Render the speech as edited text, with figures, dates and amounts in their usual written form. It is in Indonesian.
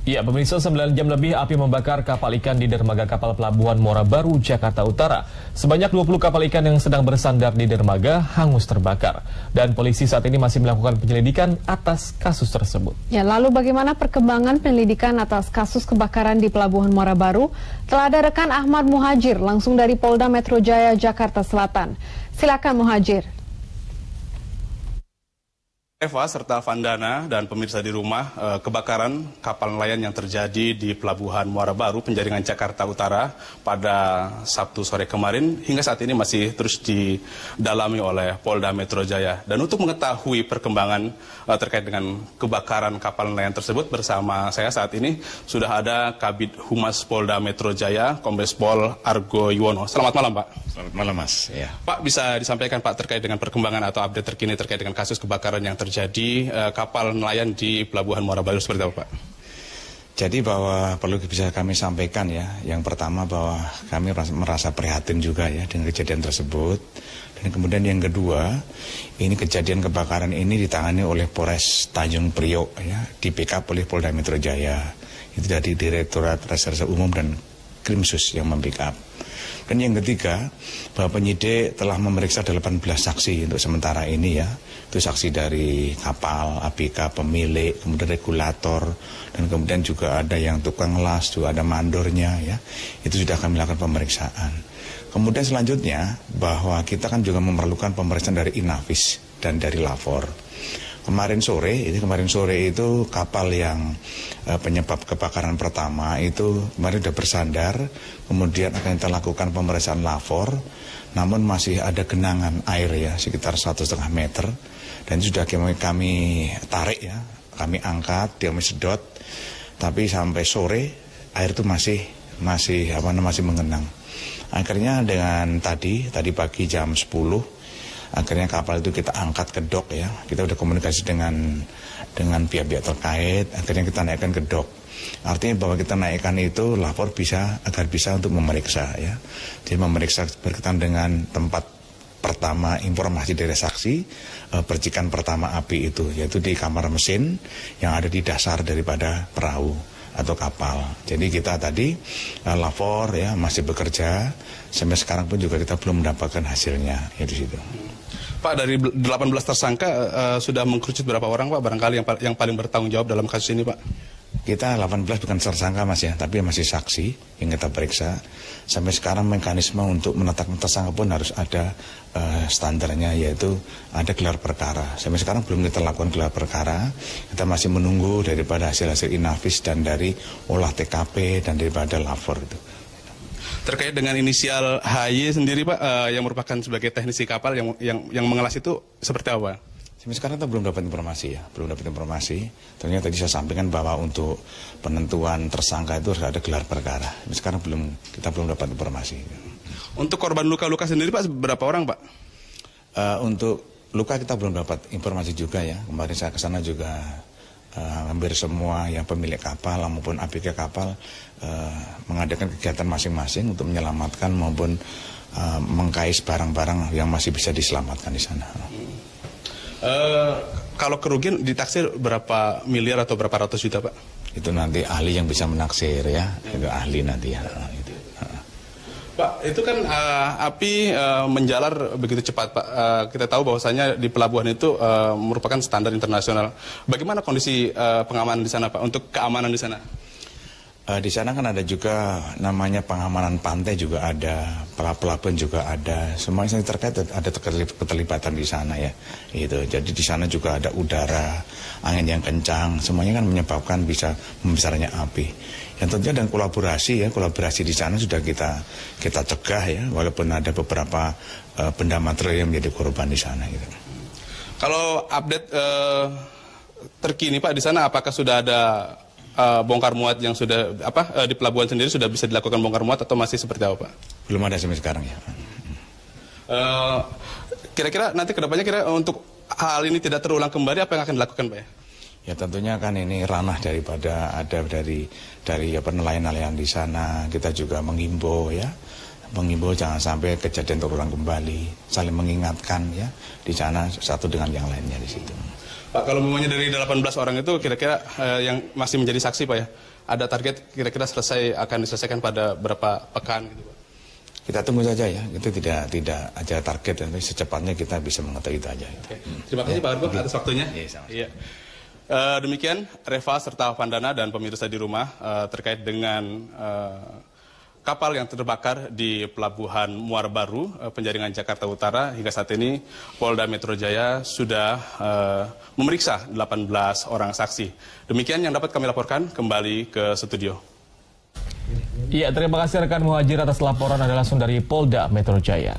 Ya, pemirsa, 9 jam lebih api membakar kapal ikan di dermaga kapal pelabuhan Muara Baru, Jakarta Utara. Sebanyak 20 kapal ikan yang sedang bersandar di dermaga hangus terbakar. Dan polisi saat ini masih melakukan penyelidikan atas kasus tersebut. Ya, lalu bagaimana perkembangan penyelidikan atas kasus kebakaran di Pelabuhan Muara Baru? Telah ada rekan Ahmad Muhajir langsung dari Polda Metro Jaya, Jakarta Selatan. Silakan Muhajir. Eva serta Vandana dan pemirsa di rumah, kebakaran kapal nelayan yang terjadi di Pelabuhan Muara Baru, Penjaringan, Jakarta Utara pada Sabtu sore kemarin hingga saat ini masih terus didalami oleh Polda Metro Jaya. Dan untuk mengetahui perkembangan terkait dengan kebakaran kapal nelayan tersebut, bersama saya saat ini sudah ada Kabid Humas Polda Metro Jaya, Kombes Pol Argo Yuwono. Selamat malam, Pak. Selamat malam, Mas. Ya. Pak, bisa disampaikan, Pak, terkait dengan perkembangan atau update terkini terkait dengan kasus kebakaran yang terjadi kapal nelayan di Pelabuhan Muara Baru seperti apa, Pak? Jadi bahwa perlu bisa kami sampaikan ya, yang pertama bahwa kami merasa prihatin juga ya dengan kejadian tersebut. Dan kemudian yang kedua, ini kejadian kebakaran ini ditangani oleh Polres Tanjung Priok ya, di backup oleh Polda Metro Jaya. Itu dari Direktorat Reserse Umum dan Krimsus yang membackup. Dan yang ketiga, bahwa penyidik telah memeriksa 18 saksi untuk sementara ini ya. Itu saksi dari kapal, ABK, pemilik, kemudian regulator, dan kemudian juga ada yang tukang las, juga ada mandornya ya. Itu sudah kami lakukan pemeriksaan. Kemudian selanjutnya, bahwa kita kan juga memerlukan pemeriksaan dari Inavis dan dari Lafor. Kemarin sore itu kapal yang penyebab kebakaran pertama itu kemarin sudah bersandar, kemudian akan kita lakukan pemeriksaan Lafor, namun masih ada genangan air ya sekitar 1,5 meter, dan sudah kami tarik ya, kami angkat, kami sedot, tapi sampai sore air itu masih mengenang. Akhirnya dengan tadi pagi jam 10. Akhirnya kapal itu kita angkat ke dok ya. Kita udah komunikasi dengan pihak-pihak terkait. Akhirnya kita naikkan ke dok. Artinya bahwa kita naikkan itu lapor agar bisa untuk memeriksa ya. Jadi memeriksa berkaitan dengan tempat pertama informasi dari saksi percikan pertama api itu, yaitu di kamar mesin yang ada di dasar daripada perahu atau kapal. Jadi kita tadi lapor ya masih bekerja, sampai sekarang pun juga kita belum mendapatkan hasilnya ya di situ. Pak, dari 18 tersangka sudah mengkerucut berapa orang, Pak, barangkali yang paling bertanggung jawab dalam kasus ini, Pak? Kita 18 bukan tersangka, Mas ya, tapi masih saksi yang kita periksa. Sampai sekarang mekanisme untuk menetapkan tersangka pun harus ada standarnya, yaitu ada gelar perkara. Sampai sekarang belum kita lakukan gelar perkara. Kita masih menunggu daripada hasil-hasil Inavis dan dari olah TKP dan daripada Lafor itu. Terkait dengan inisial HY sendiri, Pak, yang merupakan sebagai teknisi kapal yang mengelas itu seperti apa? Sampai sekarang kita belum dapat informasi ya, Ternyata tadi saya sampaikan bahwa untuk penentuan tersangka itu harus ada gelar perkara. Sampai sekarang kita belum dapat informasi. Untuk korban luka-luka sendiri, Pak, berapa orang, Pak? Untuk luka kita belum dapat informasi juga ya. Kemarin saya ke sana juga hampir semua yang pemilik kapal maupun ABK kapal mengadakan kegiatan masing-masing untuk menyelamatkan maupun mengkais barang-barang yang masih bisa diselamatkan di sana. Kalau kerugian ditaksir berapa miliar atau berapa ratus juta, Pak? Itu nanti ahli yang bisa menaksir ya, itu ahli nanti ya. Pak, itu kan api menjalar begitu cepat, Pak. Kita tahu bahwasanya di pelabuhan itu merupakan standar internasional. Bagaimana kondisi pengamanan di sana, Pak, untuk keamanan di sana? Di sana kan ada juga namanya pengamanan pantai juga ada, pelabuhan juga ada, semuanya terkait ada keterlibatan di sana ya. Gitu. Jadi di sana juga ada udara, angin yang kencang, semuanya kan menyebabkan bisa membesarnya api. Yang tentunya dan kolaborasi di sana sudah kita cegah ya, walaupun ada beberapa benda material yang menjadi korban di sana gitu. Kalau update terkini, Pak, di sana apakah sudah ada bongkar muat yang sudah di pelabuhan sendiri sudah bisa dilakukan bongkar muat atau masih seperti apa, Pak? Belum ada sampai sekarang ya. Kira-kira nanti kedepannya untuk hal ini tidak terulang kembali, apa yang akan dilakukan, Pak? Ya tentunya kan ini ranah dari nelayan-nelayan di sana. Kita juga mengimbau jangan sampai kejadian terulang kembali, saling mengingatkan ya di sana satu dengan yang lainnya di situ. Pak, kalau memangnya dari 18 orang itu kira-kira yang masih menjadi saksi Pak ya, ada target kira-kira akan diselesaikan pada berapa pekan gitu Pak? Kita tunggu saja ya, itu tidak ada target, tapi secepatnya kita bisa mengetahui itu aja. Oke. Terima kasih Pak Argo atas waktunya. Iya. Demikian Reva serta Vandana dan pemirsa di rumah terkait dengan kapal yang terbakar di Pelabuhan Muara Baru, Penjaringan Jakarta Utara. Hingga saat ini Polda Metro Jaya sudah memeriksa 18 orang saksi. Demikian yang dapat kami laporkan, kembali ke studio. Iya, terima kasih rekan Muhajir atas laporan Anda langsung dari Polda Metro Jaya.